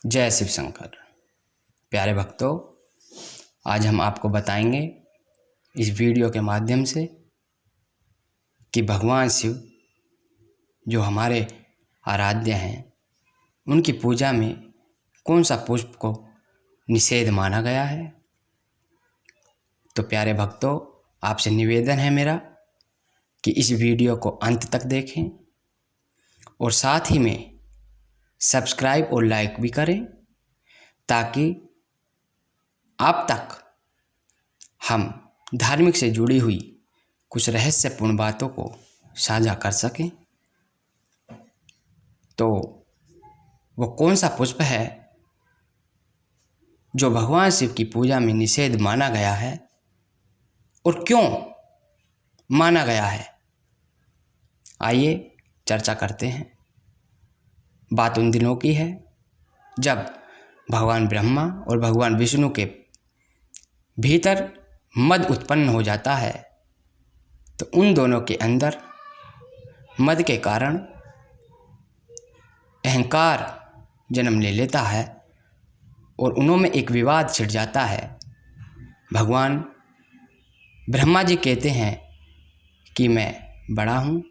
जय शिव शंकर। प्यारे भक्तों, आज हम आपको बताएंगे इस वीडियो के माध्यम से कि भगवान शिव जो हमारे आराध्य हैं, उनकी पूजा में कौन सा पुष्प को निषेध माना गया है। तो प्यारे भक्तों, आपसे निवेदन है मेरा कि इस वीडियो को अंत तक देखें और साथ ही में सब्सक्राइब और लाइक भी करें, ताकि आप तक हम धार्मिक से जुड़ी हुई कुछ रहस्यपूर्ण बातों को साझा कर सकें। तो वो कौन सा पुष्प है जो भगवान शिव की पूजा में निषेध माना गया है और क्यों माना गया है, आइए चर्चा करते हैं। बात उन दिनों की है जब भगवान ब्रह्मा और भगवान विष्णु के भीतर मद उत्पन्न हो जाता है, तो उन दोनों के अंदर मद के कारण अहंकार जन्म ले लेता है और उन्हों में एक विवाद छिड़ जाता है। भगवान ब्रह्मा जी कहते हैं कि मैं बड़ा हूँ,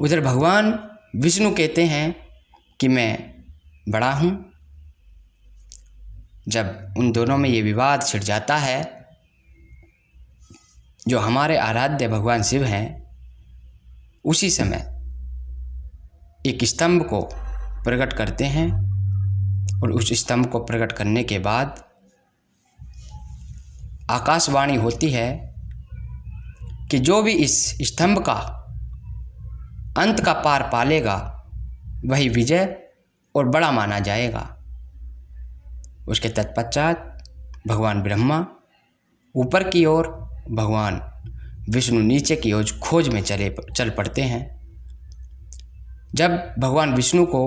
उधर भगवान विष्णु कहते हैं कि मैं बड़ा हूँ। जब उन दोनों में ये विवाद छिड़ जाता है, जो हमारे आराध्य भगवान शिव हैं, उसी समय एक स्तंभ को प्रकट करते हैं और उस स्तंभ को प्रकट करने के बाद आकाशवाणी होती है कि जो भी इस स्तंभ का अंत का पार पालेगा वही विजय और बड़ा माना जाएगा। उसके तत्पश्चात भगवान ब्रह्मा ऊपर की ओर, भगवान विष्णु नीचे की ओर खोज में चल पड़ते हैं। जब भगवान विष्णु को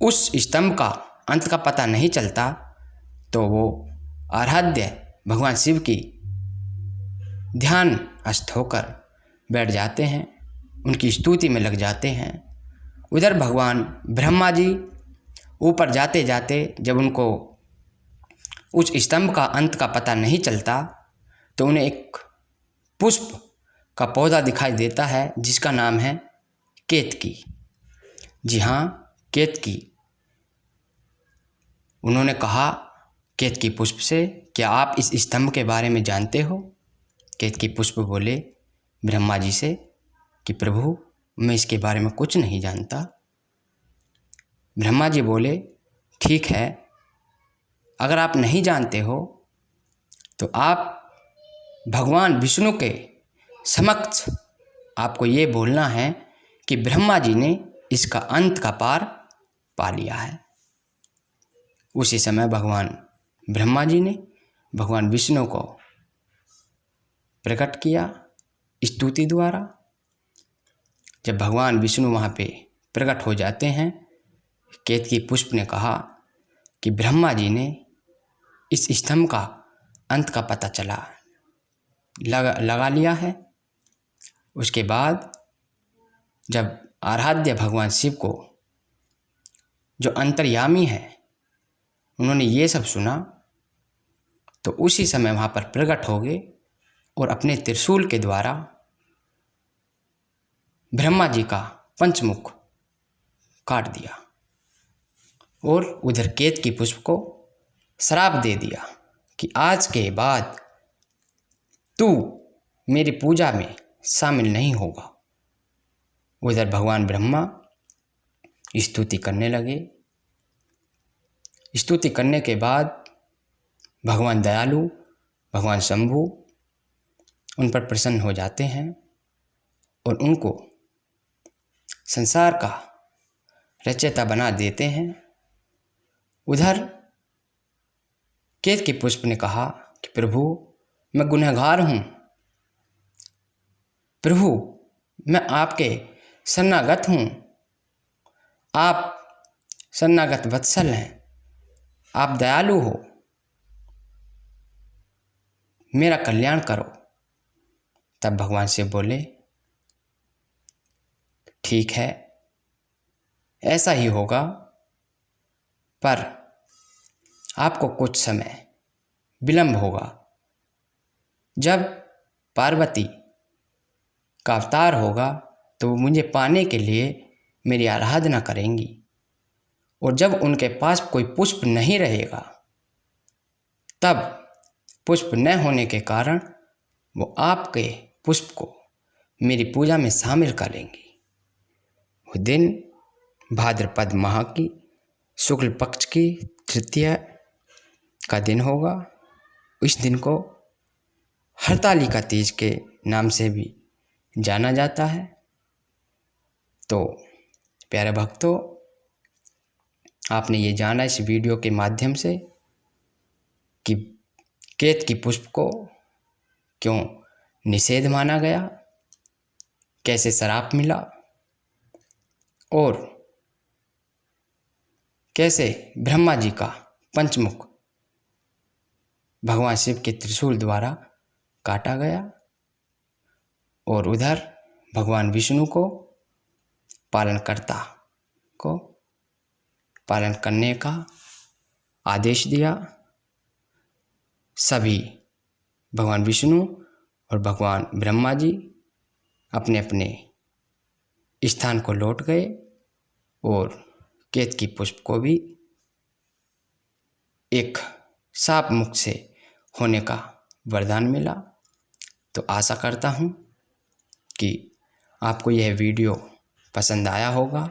उस स्तंभ का अंत का पता नहीं चलता, तो वो आराध्य भगवान शिव की ध्यानस्थ होकर बैठ जाते हैं, उनकी स्तुति में लग जाते हैं। उधर भगवान ब्रह्मा जी ऊपर जाते जाते जब उनको उस स्तंभ का अंत का पता नहीं चलता, तो उन्हें एक पुष्प का पौधा दिखाई देता है जिसका नाम है केतकी। जी हाँ, केतकी। उन्होंने कहा केतकी पुष्प से, क्या आप इस स्तंभ के बारे में जानते हो? केतकी पुष्प बोले ब्रह्मा जी से कि प्रभु, मैं इसके बारे में कुछ नहीं जानता। ब्रह्मा जी बोले ठीक है, अगर आप नहीं जानते हो तो आप भगवान विष्णु के समक्ष आपको ये बोलना है कि ब्रह्मा जी ने इसका अंत का पार पा लिया है। उसी समय भगवान ब्रह्मा जी ने भगवान विष्णु को प्रकट किया स्तुति द्वारा। जब भगवान विष्णु वहाँ पे प्रकट हो जाते हैं, केतकी पुष्प ने कहा कि ब्रह्मा जी ने इस स्तंभ का अंत का पता लगा लिया है। उसके बाद जब आराध्य भगवान शिव को, जो अंतर्यामी है, उन्होंने ये सब सुना, तो उसी समय वहाँ पर प्रकट हो गए और अपने त्रिशूल के द्वारा ब्रह्मा जी का पंचमुख काट दिया और उधर केतकी पुष्प को श्राप दे दिया कि आज के बाद तू मेरी पूजा में शामिल नहीं होगा। उधर भगवान ब्रह्मा स्तुति करने लगे। स्तुति करने के बाद भगवान दयालु, भगवान शंभु उन पर प्रसन्न हो जाते हैं और उनको संसार का रचयिता बना देते हैं। उधर केतकी पुष्प ने कहा कि प्रभु, मैं गुनहगार हूँ, प्रभु मैं आपके शरणागत हूँ, आप शरणागत वत्सल हैं, आप दयालु हो, मेरा कल्याण करो। तब भगवान शिव बोले ठीक है, ऐसा ही होगा। पर आपको कुछ समय विलंब होगा। जब पार्वती का अवतार होगा तो वो मुझे पाने के लिए मेरी आराधना करेंगी, और जब उनके पास कोई पुष्प नहीं रहेगा तब पुष्प न होने के कारण वो आपके पुष्प को मेरी पूजा में शामिल करेंगी। वो दिन भाद्रपद माह की शुक्ल पक्ष की तृतीया का दिन होगा। इस दिन को हरतालिका तीज के नाम से भी जाना जाता है। तो प्यारे भक्तों, आपने ये जाना इस वीडियो के माध्यम से कि केतकी पुष्प को क्यों निषेध माना गया, कैसे श्राप मिला, और कैसे ब्रह्मा जी का पंचमुख भगवान शिव के त्रिशूल द्वारा काटा गया, और उधर भगवान विष्णु को पालनकर्ता को पालन करने का आदेश दिया। सभी भगवान विष्णु और भगवान ब्रह्मा जी अपने अपने स्थान को लौट गए, और केतकी पुष्प को भी एक साप मुख से होने का वरदान मिला। तो आशा करता हूँ कि आपको यह वीडियो पसंद आया होगा,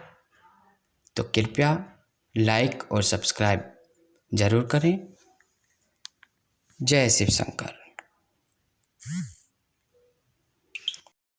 तो कृपया लाइक और सब्सक्राइब ज़रूर करें। जय शिव शंकर।